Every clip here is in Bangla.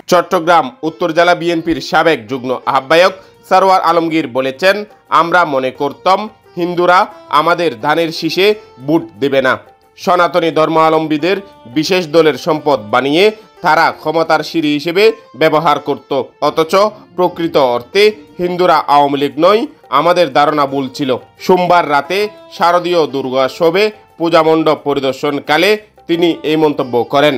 চট্টগ্রাম উত্তর জেলা বিএনপির সাবেক যুগ্ম আহ্বায়ক সরওয়ার আলমগীর বলেছেন, আমরা মনে করতাম হিন্দুরা আমাদের ধানের শীষে ভোট দেবে না। সনাতনী ধর্মাবলম্বীদের বিশেষ দলের সম্পদ বানিয়ে তারা ক্ষমতার সিঁড়ি হিসেবে ব্যবহার করত। অথচ প্রকৃত অর্থে হিন্দুরা আওয়ামী লীগ নয়, আমাদের ধারণা ভুল ছিল। সোমবার রাতে শারদীয় দুর্গোৎসবে পূজামণ্ডপ পরিদর্শনকালে তিনি এই মন্তব্য করেন।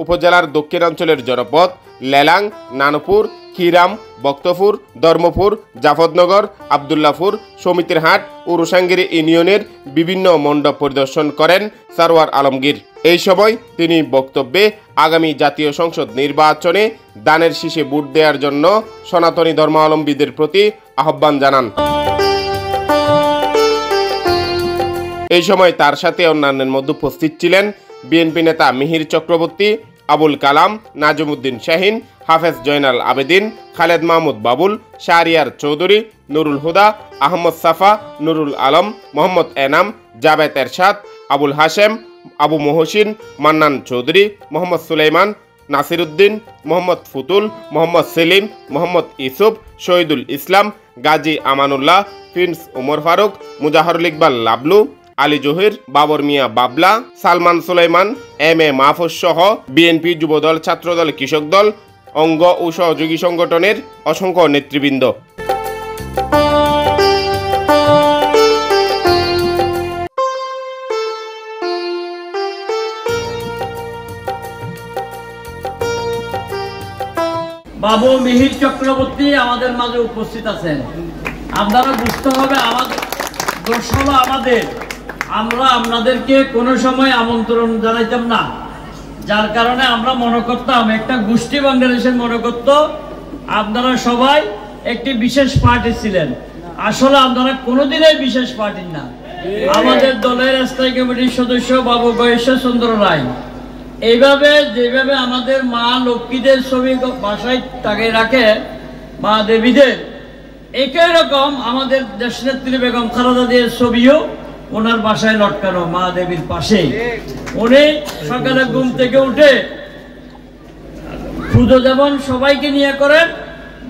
উপজেলার দক্ষিণাঞ্চলের জনপদ লেলাং, নানপুর, খিরাম, বক্তপুর, ধর্মপুর, জাফরনগর, আবদুল্লাপুর, সমিতির হাট ও রোসাঙ্গিরি ইউনিয়নের বিভিন্ন মণ্ডপ পরিদর্শন করেন সরওয়ার আলমগীর। এই সময় তিনি বক্তব্যে আগামী জাতীয় সংসদ নির্বাচনে ধানের শীষে ভোট দেওয়ার জন্য সনাতনী ধর্মাবলম্বীদের প্রতি আহ্বান জানান। এই সময় তার সাথে অন্যান্যের মধ্যে উপস্থিত ছিলেন বিএনপি নেতা মিহির চক্রবর্তী, আবুল কালাম, নাজমুদ্দিন শাহিন, হাফেজ জয়নাল আবেদিন, খালেদ মাহমুদ বাবুল, শাহরিয়ার চৌধুরী, নুরুল হুদা, আহমদ সাফা, নুরুল আলম, মোহাম্মদ এনাম, জাবেদ এরশাদ, Abul Hashem, Abu Mohsin, Mannan Chowdhury, Mohammad Sulaiman, Nasiruddin, Mohammad ফুতুল, Mohammad Selim, Mohammad Yusuf, Shahidul Islam, Gazi Amanullah, Prince Omar Faruk, Mujahrul Iqbal Lablu, Ali Zahir, Babur Mia Babla, Salman Sulaiman, M A Mahfuz সহ বিএনপি, যুবদল, ছাত্রদল, কৃষক দল, অঙ্গ ও সহযোগী সংগঠনের অসংখ্য নেতৃবৃন্দ। বাবু মিহির চক্রবর্তী আমাদের মাঝে উপস্থিত আছেন। আপনারা বুঝতে হবে আমাদের দোষ হলো আমাদের, আমরা আপনাদেরকে কোনো সময় আমন্ত্রণ জানাইতাম না, যার কারণে আমরা মনে করতাম একটা গোষ্ঠী বাংলাদেশের মনে করত আপনারা সবাই একটি বিশেষ পার্টি ছিলেন। আসলে আপনারা কোনোদিনই বিশেষ পার্টি না। আমাদের দলের স্থায়ী কমিটির সদস্য বাবু গয়েশ্বর চন্দ্র রায় এইভাবে যেভাবে আমাদের মা লক্ষ্মীদের ছবি বাসায় টাঙিয়ে রাখে, মা দেবীদের, একই রকম আমাদের দেশনেত্রী বেগম খালেদা জিয়ার ছবিও ওনার বাসায় লটকানো মা দেবীর পাশে। উনি সকালে ঘুম থেকে উঠে পুজো যেমন সবাইকে নিয়ে করেন,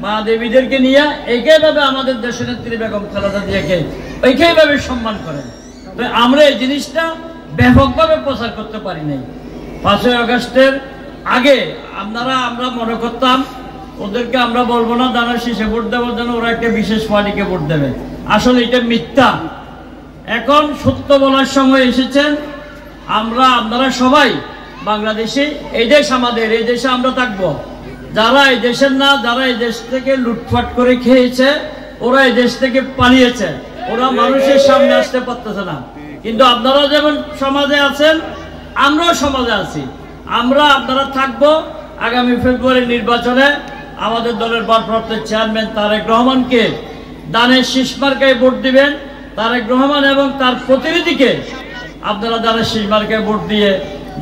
মা দেবীদেরকে নিয়ে একইভাবে আমাদের দেশনেত্রী বেগম খালেদা জিয়াকে একইভাবে সম্মান করেন। তো আমরা এই জিনিসটা ব্যাপকভাবে প্রচার করতে পারি নাই। 5ই আগস্টের আগে আমরা মনে করতাম ওদেরকে আমরা বলবো না ধানের শীষে ভোট দেওয়ার জন্য, ওরা একটা বিশেষ পার্টিকে ভোট দেবে। আসলে এটা মিথ্যা। এখন সত্য বলার সময় এসেছেন। আপনারা সবাই বাংলাদেশে, এই দেশ আমাদের, এই দেশে আমরা থাকবো। যারা এই দেশের না, যারা এই দেশ থেকে লুটপাট করে খেয়েছে, ওরা এই দেশ থেকে পালিয়েছে, ওরা মানুষের সামনে আসতে পারতেছে না। কিন্তু আপনারা যেমন সমাজে আছেন, আমরাও সমাজে আছি। আপনারা থাকবো। আগামী ফেব্রুয়ারি নির্বাচনে আমাদের দলের ভারপ্রাপ্ত চেয়ারম্যান তারেক রহমানকে ধানের শীষ মার্কায় ভোট দিবেন। তারেক রহমান এবং তার প্রতিনিধিকে আপনারা ধানের শীষ মার্কায় ভোট দিয়ে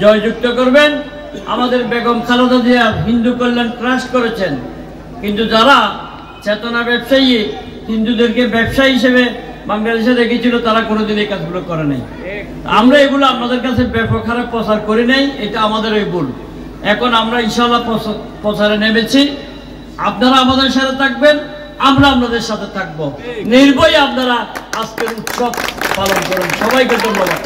জয়যুক্ত করবেন। আমাদের বেগম খালেদা জিয়া হিন্দু কল্যাণ ট্রাস্ট করেছেন, কিন্তু যারা চেতনা ব্যবসায়ী হিন্দুদেরকে ব্যবসায়ী হিসেবে বাংলাদেশে রেখেছিল, তারা কোনোদিন এই কাজগুলো করে নাই। আমরা এগুলো আপনাদের কাছে ব্যাপক হারে প্রচার করি নাই, এটা আমাদের ওই ভুল। এখন আমরা ইনশাআল্লাহ প্রচারে নেমেছি। আপনারা আমাদের সাথে থাকবেন, আমরা আপনাদের সাথে থাকবো। নির্ভয়ে আপনারা আজকের উৎসব পালন করেন। সবাইকে ধন্যবাদ।